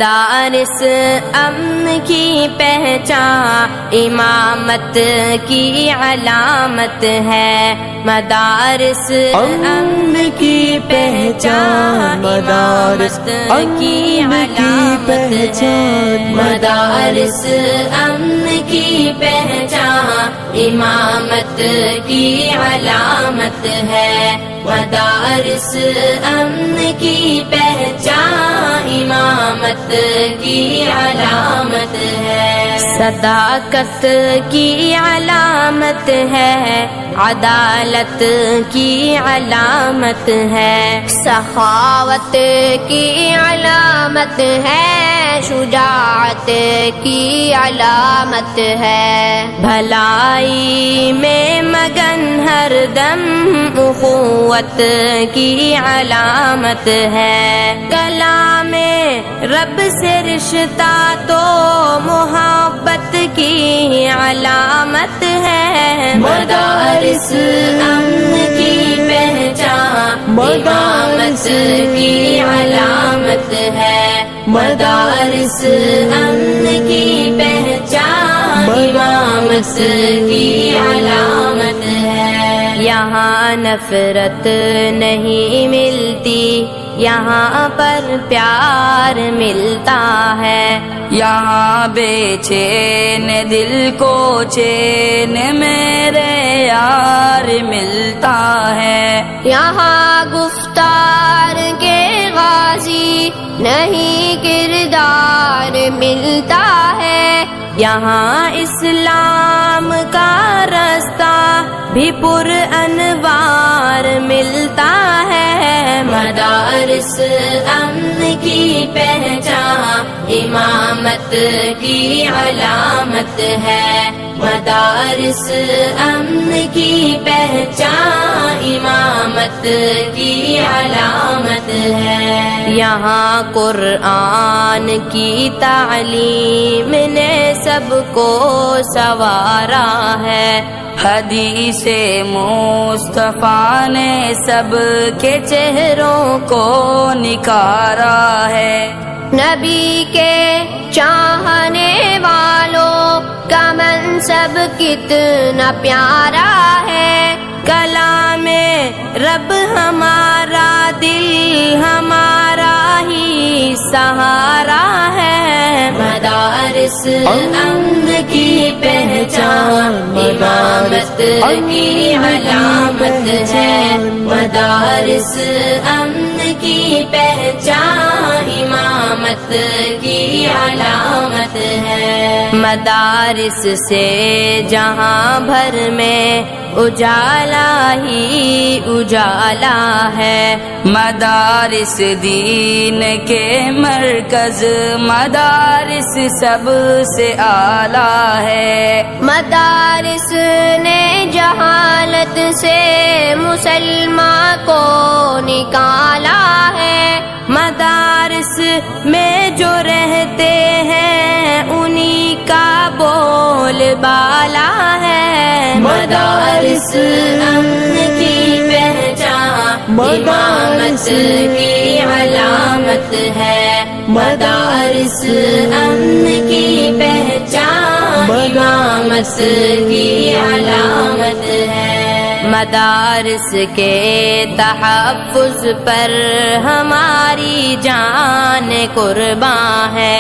مدارس امن کی پہچان امامت کی علامت ہے، مدارس امن کی پہچان امامت کی علامت ہے، مدارس امن کی پہچان امامت کی علامت ہے، مدارس امن کی پہچان امامت کی علامت ہے، صداقت کی علامت ہے، عدالت کی علامت ہے، سخاوت کی علامت ہے، شجاعت کی علامت ہے، بھلائی میں مگن ہر دم اخوت کی علامت ہے، کلام رب سے رشتہ تو محبت کی علامت ہے، مدارس امن کی پہچان امامت کی علامت ہے، مدارس امن کی پہچان امامت کی علامت ہے، یہاں نفرت نہیں ملتی، یہاں پر پیار ملتا ہے، یہاں بے چین دل کو چین میرے یار ملتا ہے، یہاں گفتار کے غازی نہیں کردار ملتا ہے، یہاں اسلام کا رستہ بھی پر انوار ملتا ہے، مدارس امن کی پہچان امامت کی علامت ہے، مدارس امن کی پہچان امامت کی علامت ہے، یہاں قرآن کی تعلیم نے سب کو سنوارا ہے، حدیث مصطفیٰ نے سب کے چہروں کو نکھارا ہے، نبی کے چاہنے والوں کا منصب کتنا پیارا ہے، کلام رب ہمارا دل ہمارا ہی سہارا ہے، مدارس امن کی پہچان امامت کی علامت ہے، مدارس امن کی پہچان امامت کی علامت ہے، مدارس سے جہاں بھر میں اجالا ہی اجالا ہے، مدارس دین کے مرکز، مدارس سب سے اعلیٰ ہے، مدارس نے جہالت سے مسلمان کو نکالا ہے، مدارس میں جو رہتے ہیں انہی کا بول بالا ہے، مدارس امن کی پہچان امامت کی علامت ہے، مدارس امن کی پہچان امامت کی علامت ہے، مدارس کے تحفظ پر ہماری جان قرباں ہے،